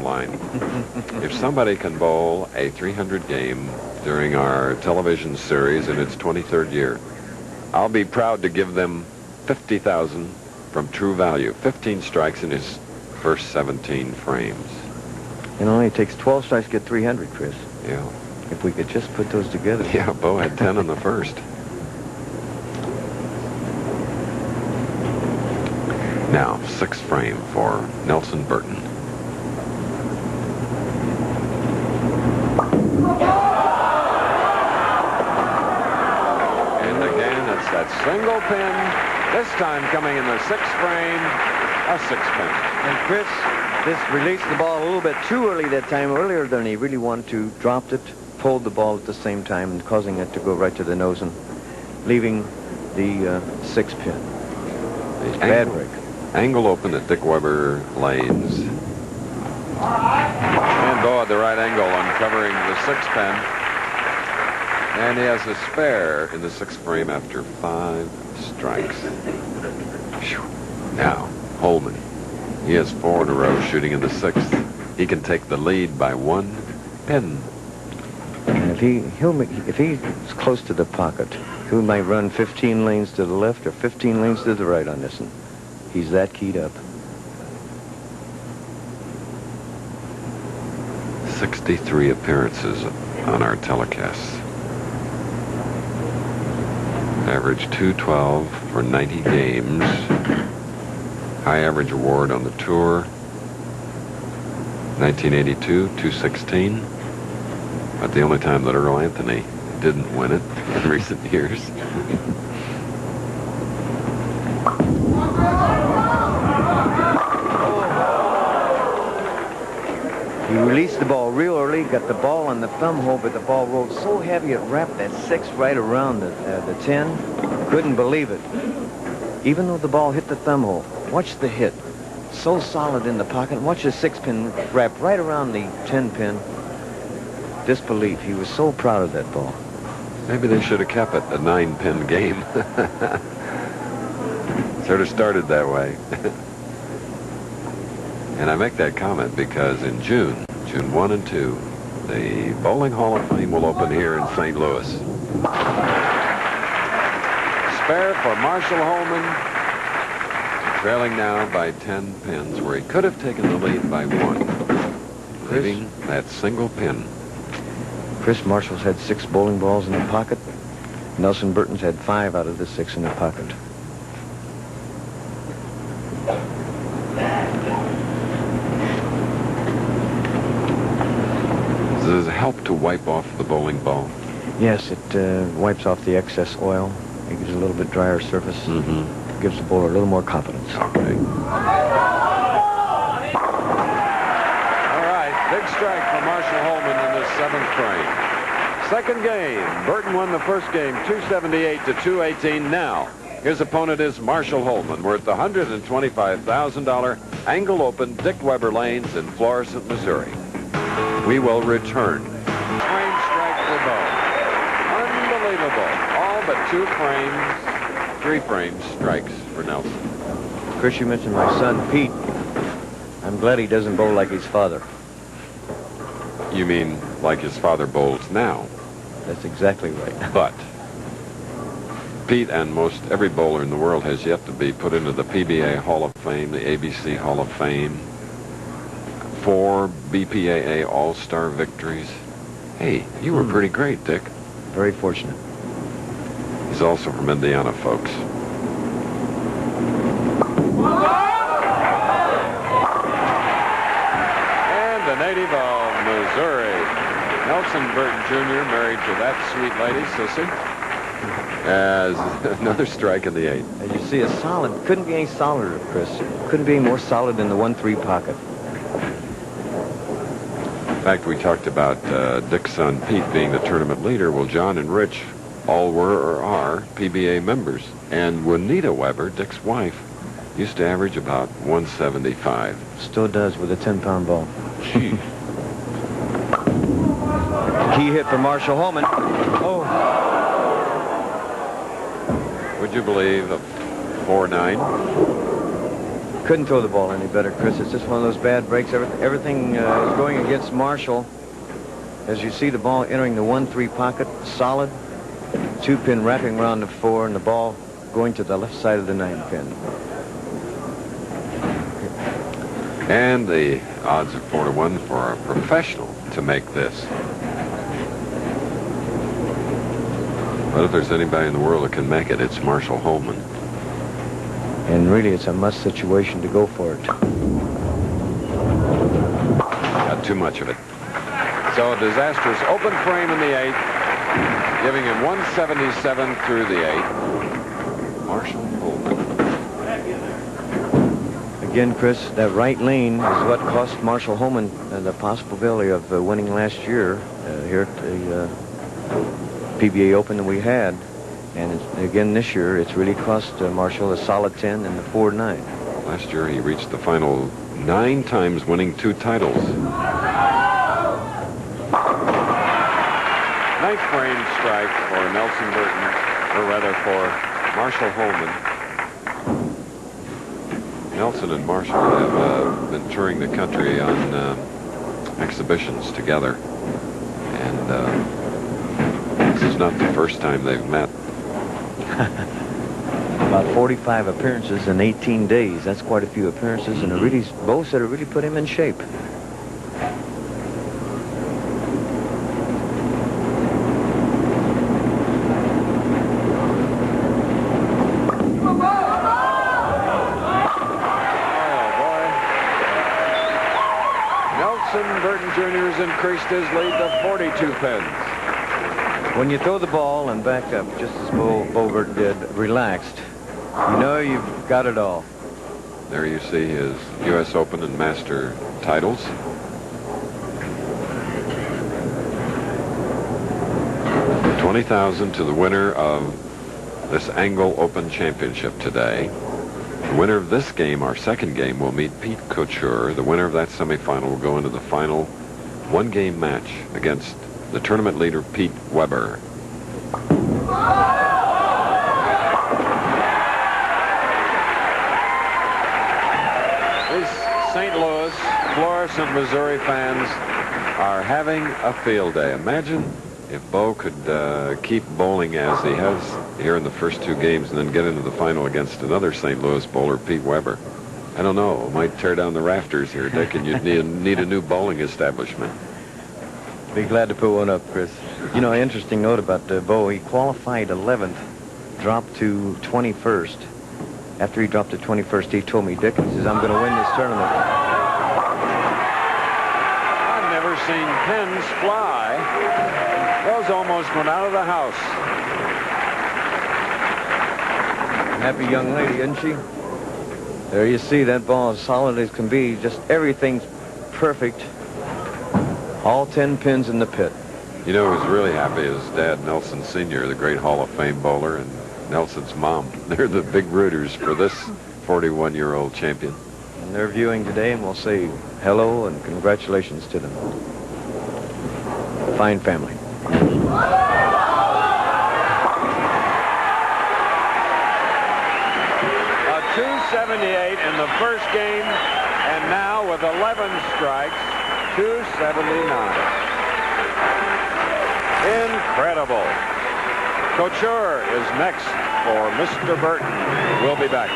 line. If somebody can bowl a 300 game during our television series in its 23rd year, I'll be proud to give them $50,000 from True Value. 15 strikes in his first 17 frames. It only takes 12 strikes to get 300, Chris. Yeah. If we could just put those together. Yeah, Bo had 10 in the first. Now, 6th frame for Nelson Burton. And again, it's that single pin. This time coming in the 6th frame, a 6-pin. And Chris, this released the ball a little bit too early that time, earlier than he really wanted to. Dropped it, pulled the ball at the same time, and causing it to go right to the nose and leaving the 6 pin. Bad break. Angle open at Dick Weber lanes. And Bo at the right angle, uncovering the 6 pin. And he has a spare in the 6th frame after 5 strikes. Whew. Now, Holman. He has 4 in a row shooting in the 6th. He can take the lead by 1 pin. And if he's close to the pocket, he might run 15 lanes to the left or 15 lanes to the right on this one. He's that keyed up. 63 appearances on our telecasts. Average 212 for 90 games. High average award on the tour. 1982, 216. But the only time that Earl Anthony didn't win it in recent years. He released the ball real early, got the ball on the thumb hole, but the ball rolled so heavy it wrapped that 6 right around the 10. Couldn't believe it. Even though the ball hit the thumb hole. Watch the hit. So solid in the pocket. Watch the 6 pin wrap right around the 10 pin. Disbelief. He was so proud of that ball. Maybe they should have kept it a 9-pin game. Sort of started that way. And I make that comment because in June 1 and 2, the Bowling Hall of Fame will open here in St. Louis. Spare for Marshall Holman, trailing now by 10 pins, where he could have taken the lead by 1, leaving that single pin. Chris Marshall's had 6 bowling balls in the pocket. Nelson Burton's had 5 out of the 6 in the pocket. Does it help to wipe off the bowling ball? Yes, it wipes off the excess oil. It gives a little bit drier surface. Mm-hmm. Gives the bowler a little more confidence. Okay. All right, big strike for Marshall Holman in the 7th frame. Second game, Burton won the first game 278 to 218. Now, his opponent is Marshall Holman, worth the $125,000 Angle Open Dick Weber Lanes in Florissant, Missouri. We will return. Frame strike for Bo. Unbelievable. All but 2 frames, 3 frames strikes for Nelson. Chris, you mentioned my son, Pete. I'm glad he doesn't bowl like his father. You mean like his father bowls now? That's exactly right. But Pete and most every bowler in the world has yet to be put into the PBA Hall of Fame, the ABC Hall of Fame. 4 BPAA All-Star victories. Hey, you were pretty great, Dick. Very fortunate. He's also from Indiana, folks. And a native of Missouri. Nelson Burton Jr. married to that sweet lady, Sissy. As another strike in the 8th. As you see, a solid. Couldn't be any solider, Chris. Couldn't be any more solid than the 1-3 pocket. In fact, we talked about Dick's son Pete being the tournament leader. Well, John and Rich all were or are PBA members. And Juanita Weber, Dick's wife, used to average about 175. Still does with a 10-pound ball. Gee. Key hit for Marshall Holman. Oh. Would you believe a 4-9? Couldn't throw the ball any better, Chris. It's just one of those bad breaks. Everything is going against Marshall. As you see the ball entering the 1-3 pocket, solid. 2-pin wrapping around the 4, and the ball going to the left side of the 9-pin. And the odds are 4-1 for a professional to make this. But if there's anybody in the world that can make it, it's Marshall Holman. And really, it's a must situation to go for it. Got too much of it. So a disastrous open frame in the 8th, giving him 177 through the 8th. Marshall Holman. Again, Chris, that right lane is what cost Marshall Holman the possibility of winning last year here at the PBA Open that we had. And again, this year, it's really cost Marshall a solid 10 and the 4-9. Last year, he reached the final 9 times, winning 2 titles. 9th frame strike for Nelson Burton, or rather for Marshall Holman. Nelson and Marshall have been touring the country on exhibitions together. And this is not the first time they've met. About 45 appearances in 18 days. That's quite a few appearances, and both said it really put him in shape. Burton Jr. has increased his lead to 42 pins. When you throw the ball and back up, just as Bo Burton did, relaxed, you know you've got it all. There you see his U.S. Open and Master titles. $20,000 to the winner of this Angle Open Championship today. The winner of this game, our second game, will meet Pete Couture. The winner of that semifinal will go into the final 1-game match against the tournament leader, Pete Weber. These St. Louis, Florissant, Missouri fans are having a field day. Imagine if Bo could keep bowling as he has here in the first 2 games and then get into the final against another St. Louis bowler, Pete Weber. I don't know. Might tear down the rafters here, Dick, and you'd need a new bowling establishment. Be glad to put one up, Chris. You know, interesting note about Bo. He qualified 11th, dropped to 21st. After he dropped to 21st, he told me, Dick, he says, I'm going to win this tournament. I've never seen pins fly. Those almost went out of the house. Happy young lady, isn't she? There you see that ball as solid as can be. Just everything's perfect. All 10 pins in the pit. You know who's really happy is Dad Nelson Sr., the great Hall of Fame bowler, and Nelson's mom. They're the big rooters for this 41-year-old champion. And they're viewing today, and we'll say hello and congratulations to them. Fine family. A 278 in the first game, and now with 11 strikes, 279. Incredible. Couture is next for Mr. Burton. We'll be back.